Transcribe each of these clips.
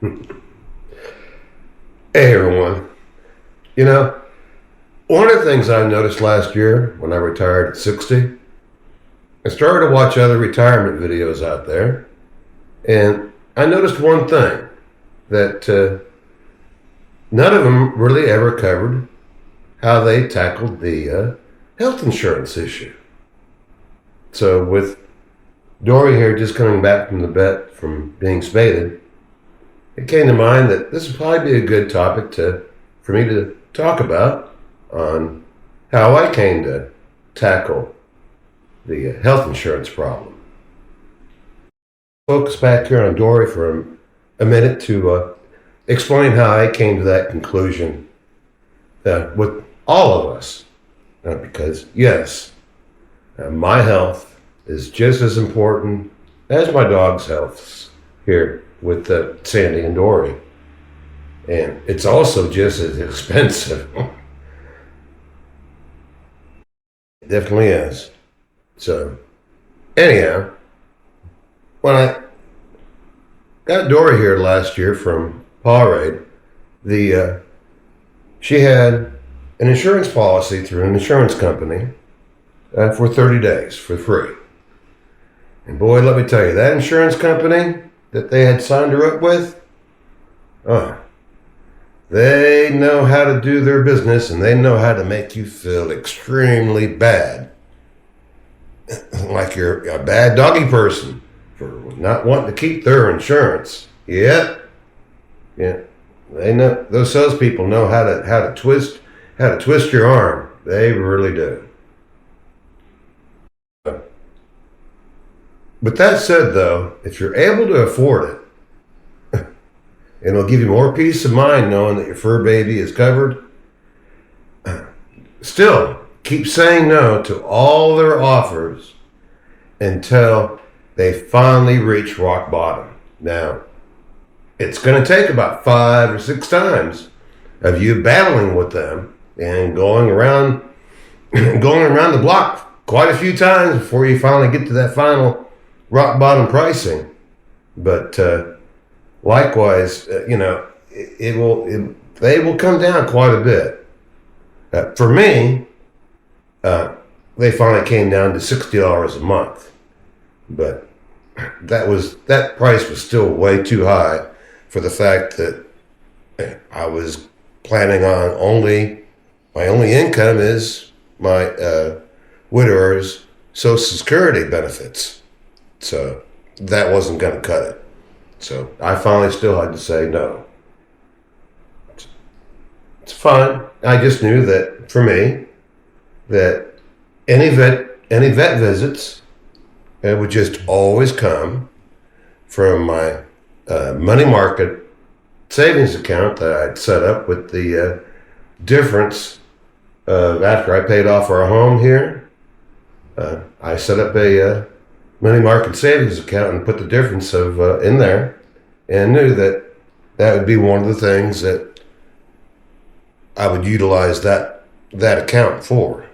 Hey everyone. You know, one of the things I noticed last year when I retired at 60, I started to watch other retirement videos out there, and I noticed one thing that none of them really ever covered how they tackled the health insurance issue. So, with Dory here just coming back from the vet from being spaded, it came to mind that this would probably be a good topic for me to talk about on how I came to tackle the health insurance problem. Focus back here on Dory for a minute to explain how I came to that conclusion with all of us. Because, yes, my health is just as important as my dog's health here with Sandy and Dory. And it's also just as expensive. It definitely is. So, anyhow, when I got Dory here last year from Powerade, she had an insurance policy through an insurance company for 30 days for free. And boy, let me tell you, that insurance company that they had signed her up with, they know how to do their business, and they know how to make you feel extremely bad. Like you're a bad doggy person for not wanting to keep their insurance. Yeah. They know, those salespeople know how to twist your arm. They really do. But that said, though, if you're able to afford it, it'll give you more peace of mind knowing that your fur baby is covered. Still, keep saying no to all their offers until they finally reach rock bottom. Now, it's going to take about 5 or 6 times of you battling with them and going around the block quite a few times before you finally get to that final rock bottom pricing. But likewise, they will come down quite a bit. For me, they finally came down to $60 a month, but that price was still way too high for the fact that I was planning on my only income is my widower's Social Security benefits, so that wasn't going to cut it. So I finally still had to say no. It's fine. I just knew that for me, that any vet visits would just always come from my money market savings account that I'd set up with the difference of after I paid off our home here. I set up a money market savings account and put the difference of in there, and knew that would be one of the things that I would utilize that account for.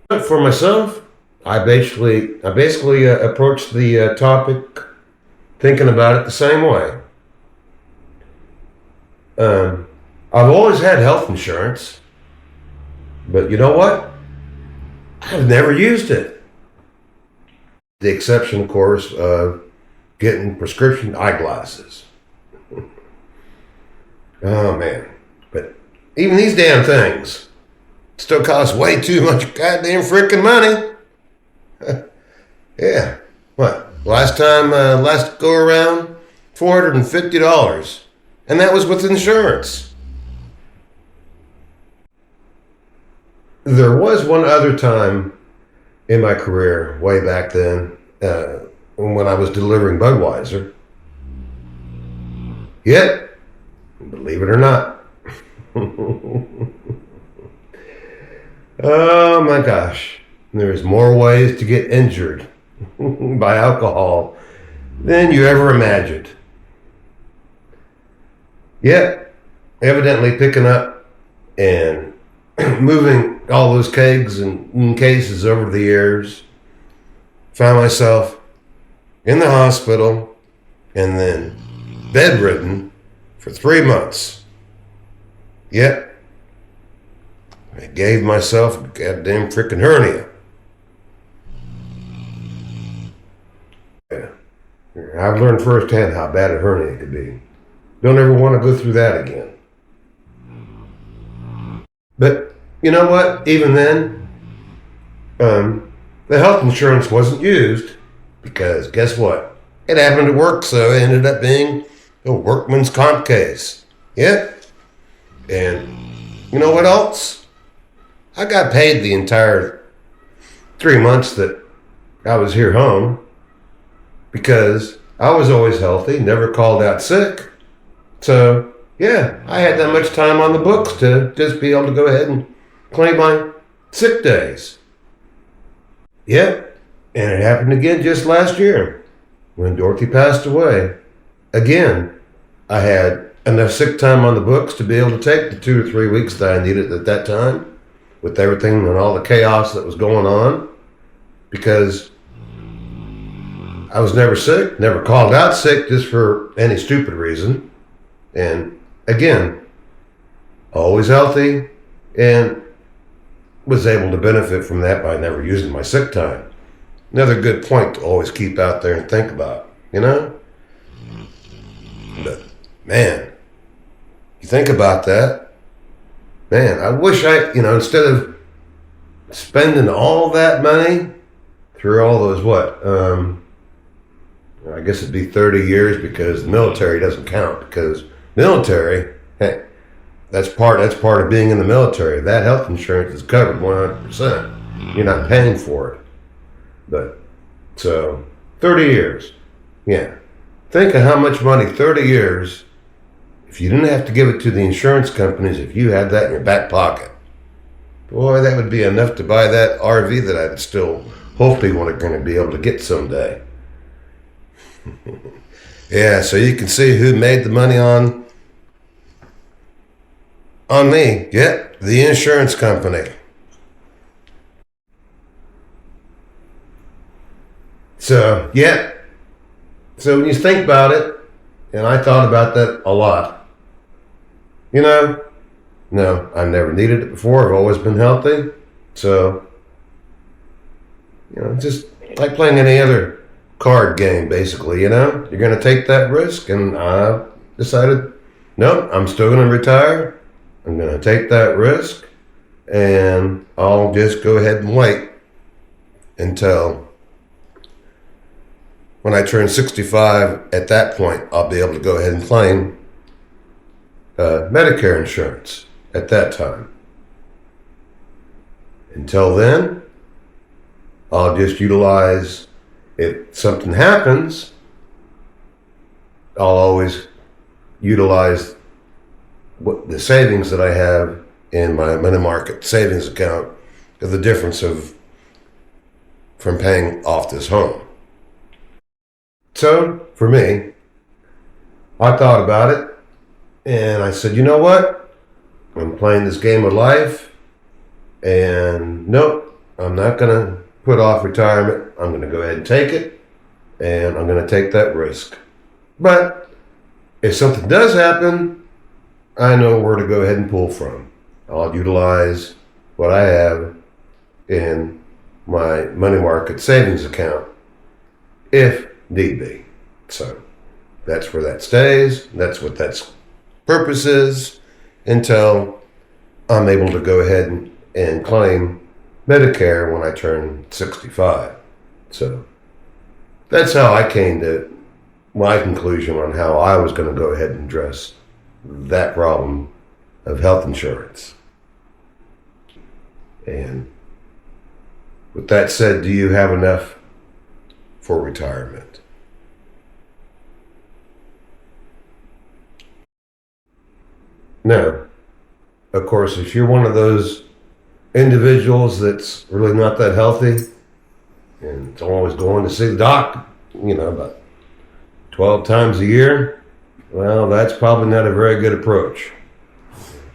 For myself, I basically approached the topic thinking about it the same way. I've always had health insurance, but you know what? I've never used it. The exception, of course, of getting prescription eyeglasses. Oh man. But even these damn things still cost way too much goddamn freaking money. Yeah. What? Last go around, $450. And that was with insurance. There was one other time in my career, way back then, when I was delivering Budweiser. Yet, believe it or not, oh my gosh, there's more ways to get injured by alcohol than you ever imagined. Yet, evidently picking up and moving all those kegs and cases over the years, found myself in the hospital and then bedridden for 3 months. Yet, I gave myself a goddamn freaking hernia. Yeah. I've learned firsthand how bad a hernia could be. Don't ever want to go through that again. But you know what? Even then, the health insurance wasn't used because guess what? It happened to work, so it ended up being a workman's comp case. Yeah. And you know what else? I got paid the entire 3 months that I was here home because I was always healthy, never called out sick. So, yeah, I had that much time on the books to just be able to go ahead and claim my sick days. Yep, and it happened again just last year when Dorothy passed away. Again, I had enough sick time on the books to be able to take the 2 or 3 weeks that I needed at that time with everything and all the chaos that was going on because I was never sick, never called out sick just for any stupid reason. And again, always healthy and was able to benefit from that by never using my sick time. Another good point to always keep out there and think about, you know? But man, you think about that, man, I wish instead of spending all that money through all those, I guess it'd be 30 years because the military doesn't count because military, hey, that's part of being in the military. That health insurance is covered 100%. You're not paying for it. But, so, 30 years. Yeah. Think of how much money 30 years, if you didn't have to give it to the insurance companies, if you had that in your back pocket. Boy, that would be enough to buy that RV that I'd still hopefully going to be able to get someday. Yeah, so you can see who made the money on me. Yep, the insurance company. So, yeah. So when you think about it, and I thought about that a lot, no, I've never needed it before. I've always been healthy. So, just like playing any other card game, basically, you're going to take that risk. And I decided, no, I'm still going to retire. I'm going to take that risk. And I'll just go ahead and wait until when I turn 65. At that point, I'll be able to go ahead and claim Medicare insurance at that time. Until then, I'll just utilize, if something happens, I'll always utilize the savings that I have in my money market savings account of the difference from paying off this home. So, for me, I thought about it, and I said, you know what? I'm playing this game of life, and nope, I'm not going to put off retirement. I'm going to go ahead and take it, and I'm going to take that risk. But if something does happen, I know where to go ahead and pull from. I'll utilize what I have in my money market savings account if need be. So that's where that stays. That's what that's purpose is until I'm able to go ahead and claim Medicare when I turn 65. So that's how I came to my conclusion on how I was going to go ahead and address that problem of health insurance. And with that said, do you have enough for retirement? No. Of course, if you're one of those individuals that's really not that healthy and it's always going to see the doc, about 12 times a year, well, that's probably not a very good approach.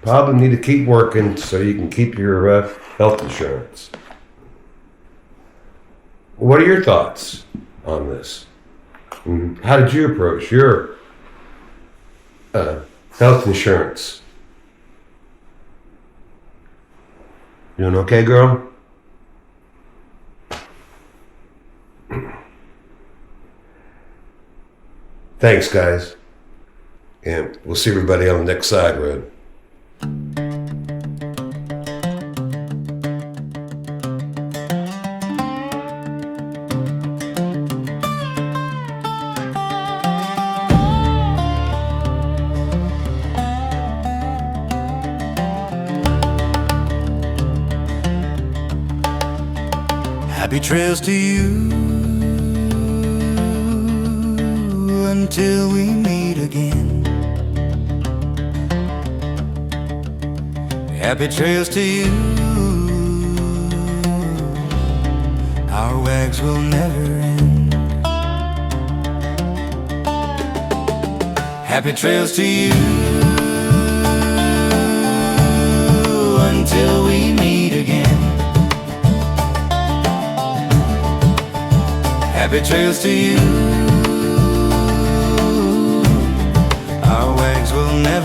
Probably need to keep working so you can keep your health insurance. What are your thoughts on this? How did you approach your Health insurance. Doing okay, girl? Thanks, guys. And we'll see everybody on the next side road. Happy trails to you until we meet again. Happy trails to you. Our wags will never end. Happy trails to you until we meet again. Happy trails to you. Our wags will never